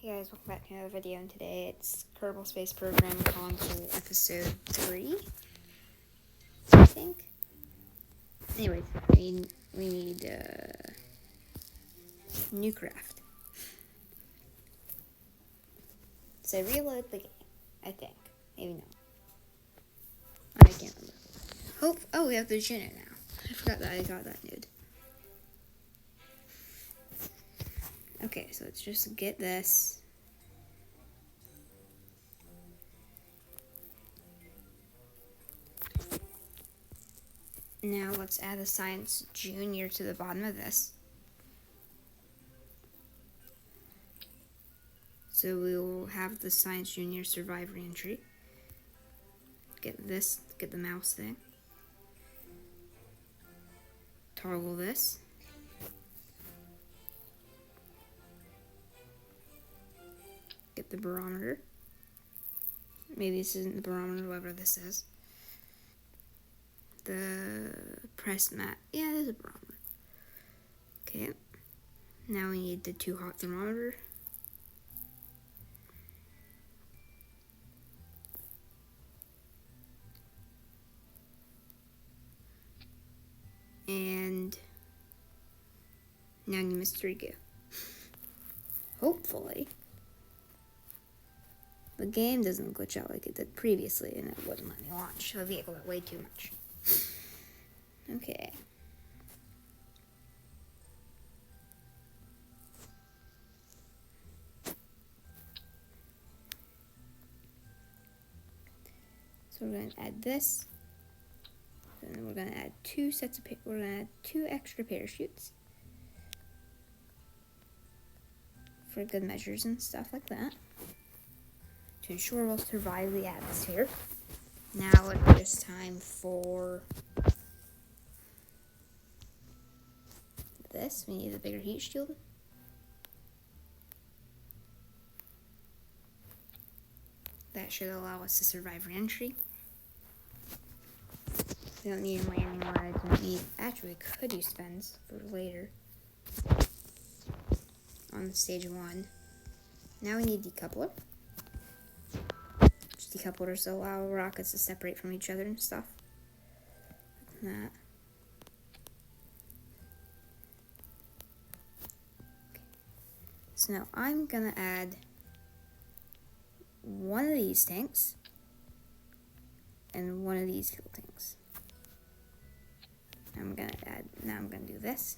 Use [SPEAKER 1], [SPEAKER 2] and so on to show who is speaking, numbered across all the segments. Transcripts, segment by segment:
[SPEAKER 1] Hey guys, welcome back to another video, and today it's Kerbal Space Program Console Episode 3, I think. Anyways, we need new craft. So reload the game, I think. Maybe not. I can't remember. Oh, we have the unit now. I forgot that I got that nude. Okay, so let's just get this. Now let's add a Science Junior to the bottom of this. So we will have the Science Junior survive reentry. Get this, get the mouse thing. Toggle this. Get the barometer. Maybe this isn't the barometer, whatever this is. The press mat. Yeah, there's a barometer. Okay. Now we need the too hot thermometer. And now new mystery goo. Hopefully the game doesn't glitch out like it did previously and it wouldn't let me launch the vehicle way too much. Okay. So we're going to add this. And then we're going to add two extra parachutes for good measures and stuff like that to ensure we'll survive the atmosphere. Now it's just time for this. We need a bigger heat shield. That should allow us to survive reentry. We don't need landing lights. We don't need. Actually, we could use fins for later on stage 1. Now we need decoupler. Just decouplers allow rockets to separate from each other and stuff. Like that. Okay. So now I'm gonna add one of these tanks and one of these fuel tanks. I'm gonna do this.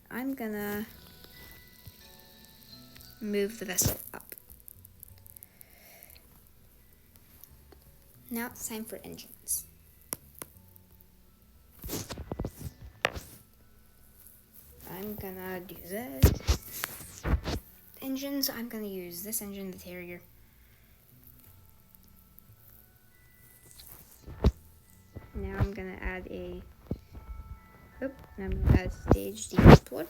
[SPEAKER 1] I'm gonna move the vessel up. Now it's time for engines. I'm gonna do this. Engines, I'm gonna use this engine, the Terrier. Now I'm gonna add stage decoupler.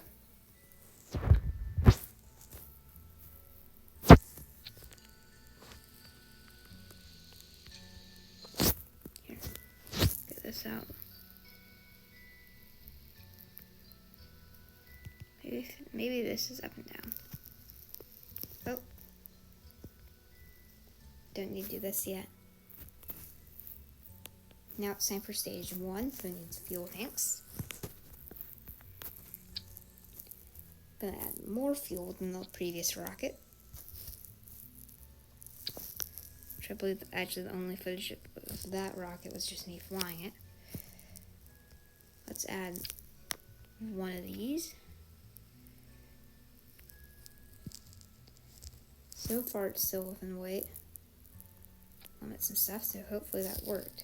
[SPEAKER 1] Here, get this out. Maybe this is up and down. Oh, don't need to do this yet. Now it's time for stage 1, so it needs fuel tanks. Gonna add more fuel than the previous rocket. Which I believe actually the only footage of that rocket was just me flying it. Let's add one of these. So far it's still within weight limits and stuff, so hopefully that worked.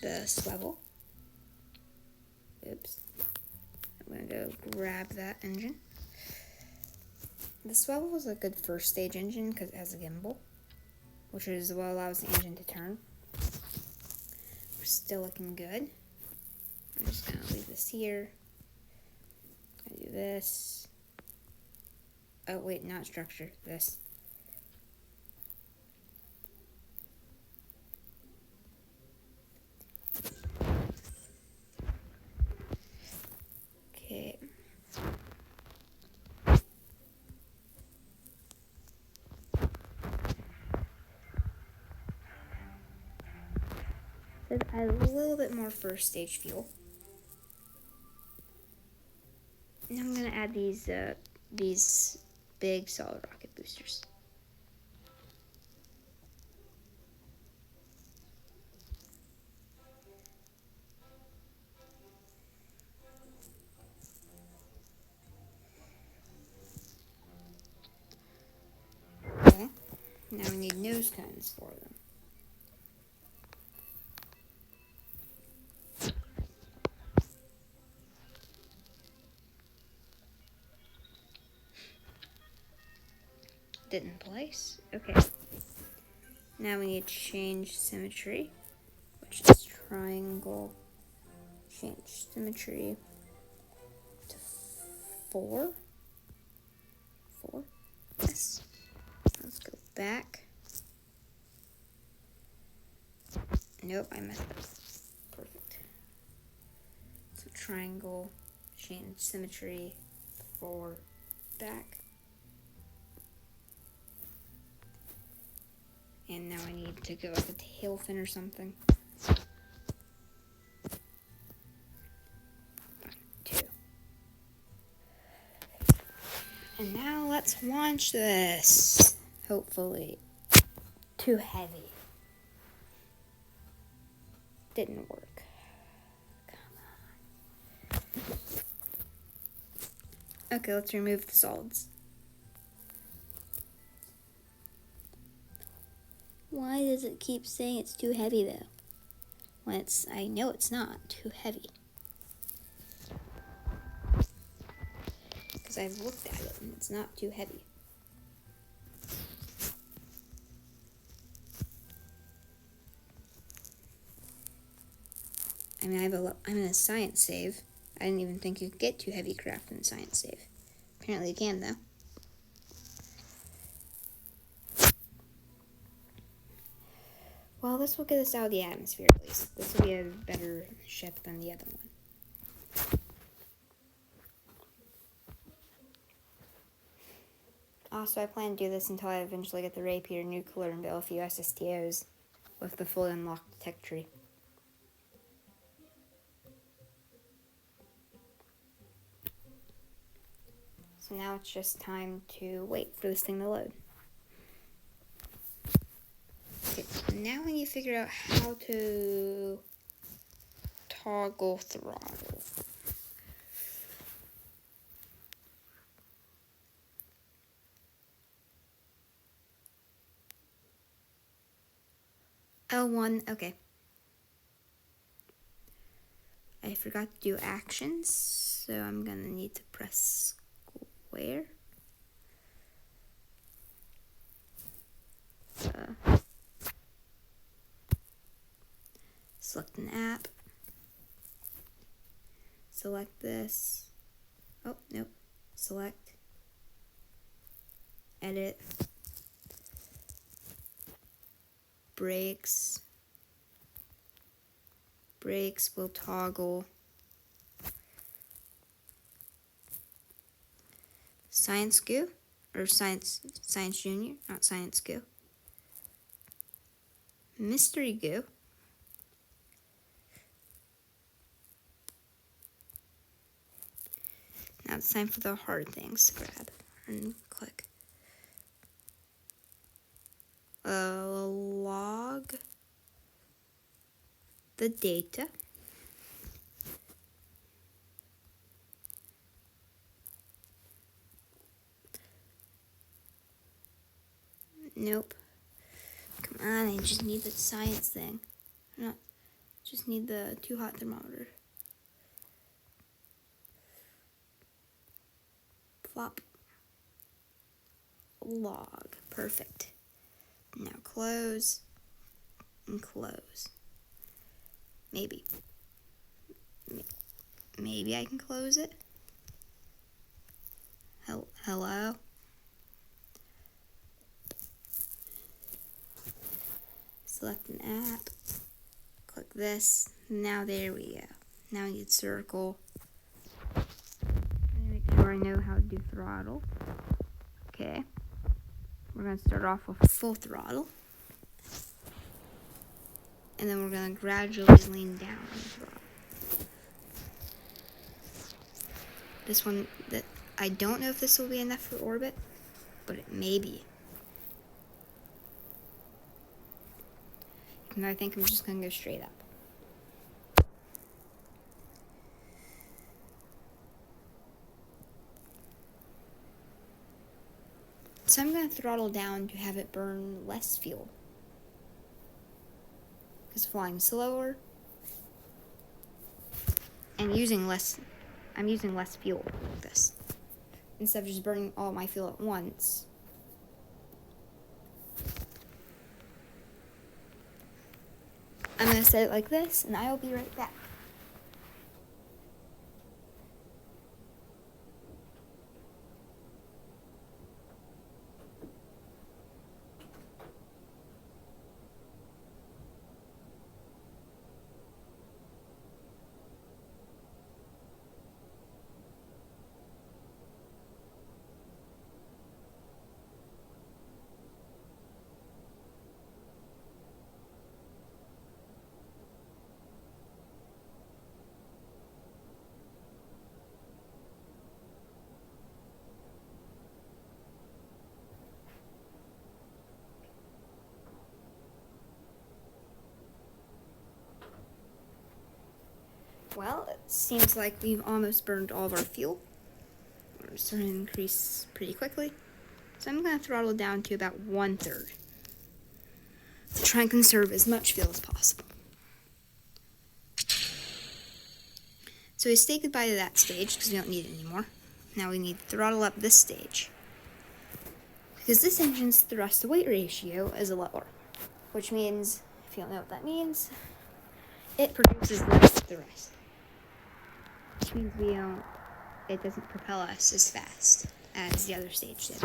[SPEAKER 1] The swivel. Oops. I'm gonna go grab that engine. The swivel was a good first stage engine because it has a gimbal, which is what allows the engine to turn. We're still looking good. I'm just gonna leave this here. I do this. Oh wait, not structure. This. Okay. is add a little bit more first stage fuel. Now I'm gonna add these big solid rocket boosters. Okay. Now we need nose cones for them. Didn't place. Okay. Now we need to change symmetry, which is triangle. Change symmetry to 4. 4. Yes. Let's go back. Nope, I messed up. Perfect. So triangle, change symmetry, 4, back. And now I need to go with a tail fin or something. 2. And now let's launch this. Hopefully. Too heavy. Didn't work. Come on. Okay, let's remove the solids. Why does it keep saying it's too heavy though? When I know it's not too heavy. Because I've looked at it and it's not too heavy. I mean, I'm in a science save. I didn't even think you could get too heavy craft in a science save. Apparently you can though. Well, this will get us out of the atmosphere at least. This will be a better ship than the other one. Also, I plan to do this until I eventually get the Rapier nuclear and build a few SSTOs with the fully unlocked tech tree. So now it's just time to wait for this thing to load. Okay, now we need to figure out how to toggle throttle. L1, okay. I forgot to do actions, so I'm gonna need to press square. Select an app. Select this. Oh, nope. Select. Edit. Brakes. Brakes will toggle. Science Goo? Or Science Junior? Not Science Goo. Mystery Goo. Now it's time for the hard things to grab and click. Log the data. Nope. Come on, I just need the science thing. No, just need the too hot thermometer. Plop. Log. Perfect. Now close and close. Maybe. Maybe I can close it. Hello? Select an app. Click this. Now there we go. Now I need circle. Let me make sure I know how to do throttle. Okay. We're going to start off with full throttle. and then we're going to gradually lean down on the throttle. This one, I don't know if this will be enough for orbit, but it may be. And I think I'm just going to go straight up. So I'm going to throttle down to have it burn less fuel. Because flying slower and I'm using less fuel with this. Instead of just burning all my fuel at once. I'm going to set it like this, and I will be right back. Well, it seems like we've almost burned all of our fuel. We're starting to increase pretty quickly. So I'm going to throttle down to about 1/3 to try and conserve as much fuel as possible. So we say goodbye to that stage because we don't need it anymore. Now we need to throttle up this stage, because this engine's thrust to weight ratio is lower, which means, if you don't know what that means, it produces less thrust. Which means it doesn't propel us as fast as the other stage did.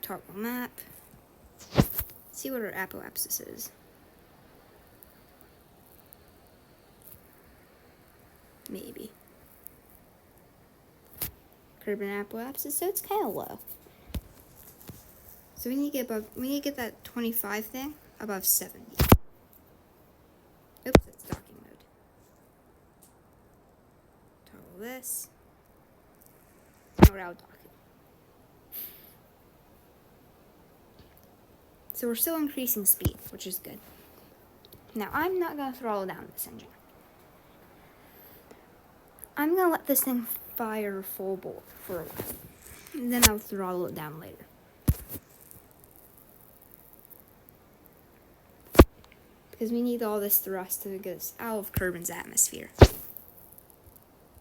[SPEAKER 1] Toggle map. See what our apoapsis is. Maybe. Kerbal apoapsis, so it's kind of low. So we need to get that 25 thing above 70. Oops, it's docking mode. Toggle this. Now we're out docking. So we're still increasing speed, which is good. Now I'm not going to throttle down this engine. I'm going to let this thing fire full bore for a while. And then I'll throttle it down later. Because we need all this thrust to get us out of Kerbin's atmosphere.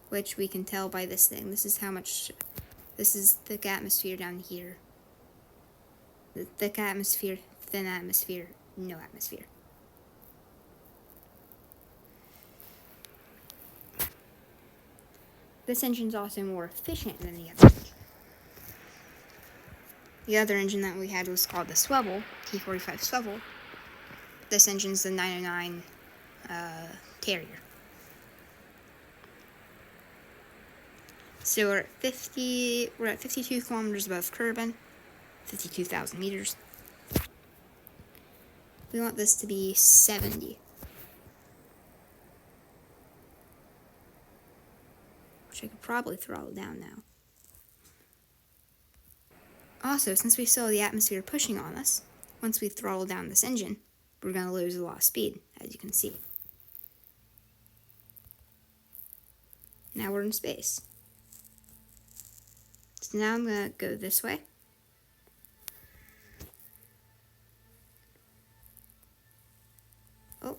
[SPEAKER 1] Which we can tell by this thing. This is thick atmosphere down here. The thick atmosphere, thin atmosphere, no atmosphere. This engine's also more efficient than the other engine. The other engine that we had was called the Swivel, T45 Swivel. This engine's the 909 Terrier. So we're at 52 kilometers above Kerbin, 52,000 meters. We want this to be 70. Which I could probably throttle down now. Also, since we still have the atmosphere pushing on us, once we throttle down this engine, we're going to lose a lot of speed, as you can see. Now we're in space. So now I'm going to go this way. Oh,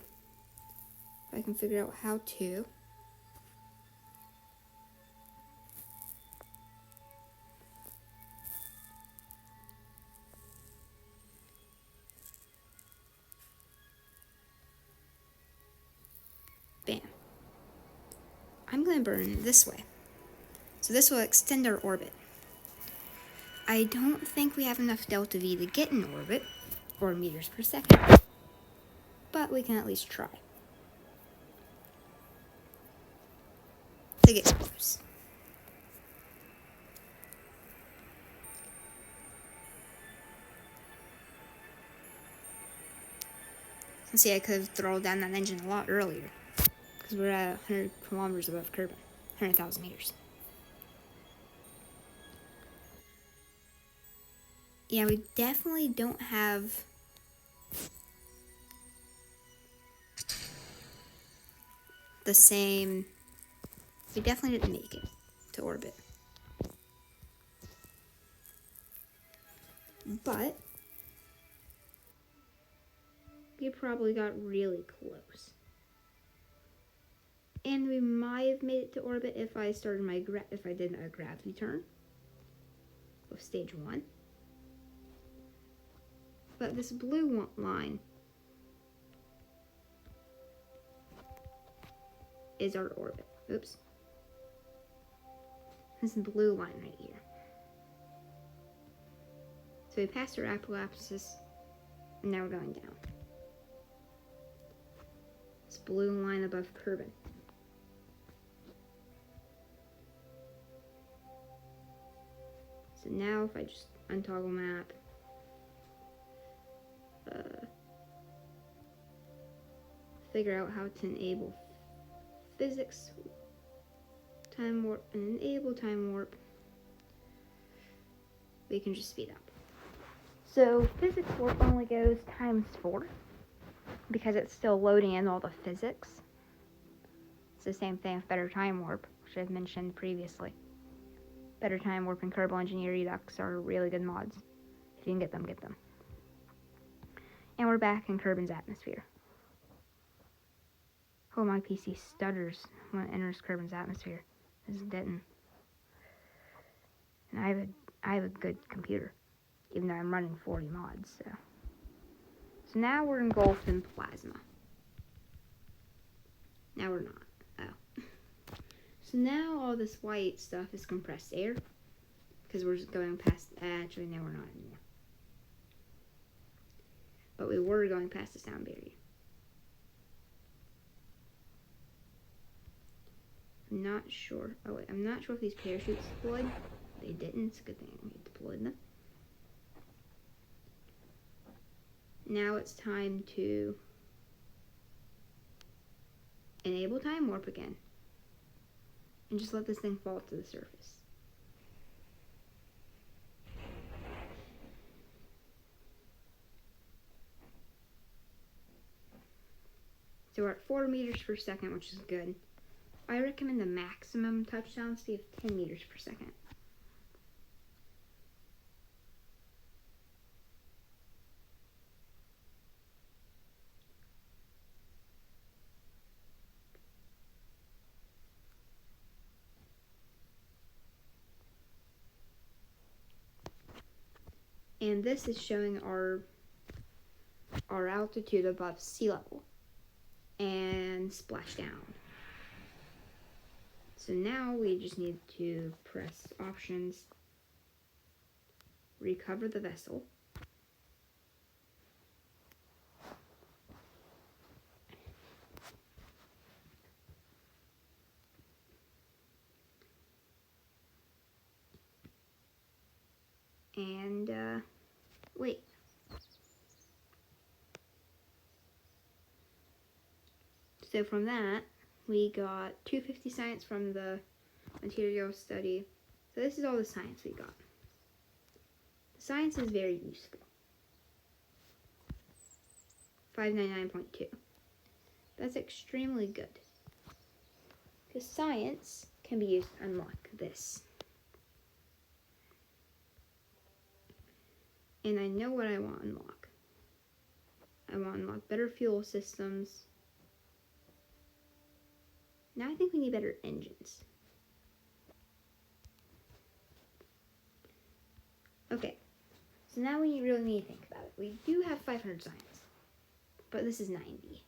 [SPEAKER 1] if I can figure out how to. Bam. I'm going to burn this way. So this will extend our orbit. I don't think we have enough delta V to get in orbit, or meters per second, but we can at least try. to get close. And see, I could have thrown down that engine a lot earlier. Because we're at 100 kilometers above Kerbal. 100,000 meters. Yeah, we definitely don't have the same. We definitely didn't make it to orbit. But we probably got really close. And we might have made it to orbit if I started my if I did a gravity turn with stage 1. But this blue line is our orbit. Oops. This blue line right here. So we passed our apoapsis, and now we're going down. This blue line above Kerbal. So now if I just untoggle map, figure out how to enable physics, time warp, and enable time warp, we can just speed up. So physics warp only goes ×4 because it's still loading in all the physics. It's the same thing with better time warp, which I've mentioned previously. Better time warp and Kerbal Engineer Redux are really good mods. If you can get them, get them. And we're back in Kerbal's atmosphere. Oh, my PC stutters when it enters Kerbal's atmosphere. This didn't. And I have a good computer, even though I'm running 40 mods. So now we're engulfed in plasma. Now we're not. Oh. So now all this white stuff is compressed air, because we're just going past. Actually, no, we're not anymore. But we were going past the sound barrier. I'm not sure. Oh wait, I'm not sure if these parachutes deployed. They didn't. It's a good thing we deployed them. Now it's time to enable time warp again. And just let this thing fall to the surface. So we're at 4 meters per second, which is good. I recommend the maximum touchdown speed of 10 meters per second. And this is showing our altitude above sea level and splashdown. So now we just need to press options, recover the vessel, and wait. So from that, we got 250 science from the material study. So this is all the science we got. The science is very useful. 599.2. That's extremely good. Because science can be used to unlock this. And I know what I want to unlock. I want to unlock better fuel systems. Now I think we need better engines. Okay, so now we really need to think about it. We do have 500 science, but this is 90.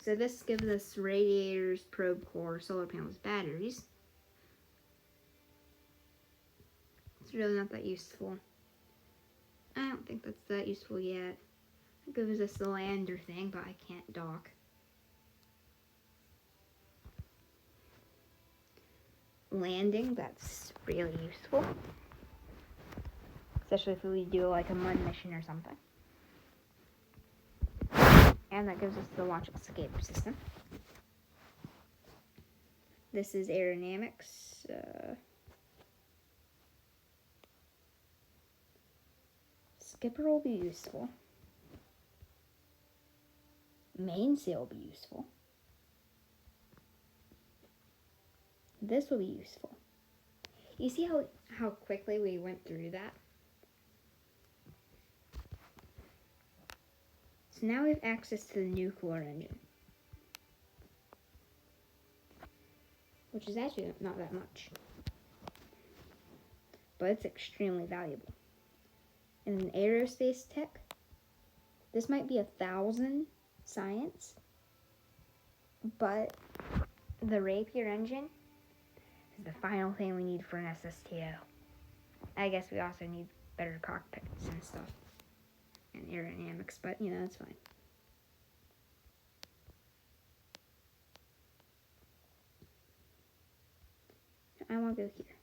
[SPEAKER 1] So this gives us radiators, probe core, solar panels, batteries. It's really not that useful. I don't think that's that useful yet. It gives us the lander thing, but I can't dock. landing, that's really useful. Especially if we do like a mud mission or something. And that gives us the launch escape system. This is aerodynamics. Skipper will be useful. Mainsail will be useful. This will be useful. You see how quickly we went through that? So now we have access to the nuclear engine. Which is actually not that much. But it's extremely valuable. And in aerospace tech, this might be 1,000 science, but the Rapier engine is the final thing we need for an SSTO. I guess we also need better cockpits and stuff, and aerodynamics, but you know, it's fine. I want to go here.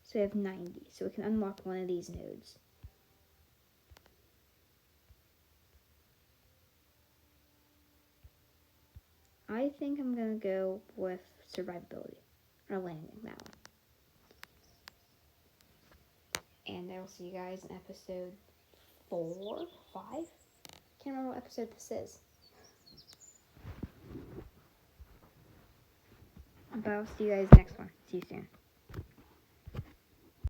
[SPEAKER 1] So we have 90, so we can unlock one of these nodes. I think I'm going to go with survivability, or landing, that one. And I will see you guys in episode 4, 5? Can't remember what episode this is. But I'll see you guys next one. See you soon.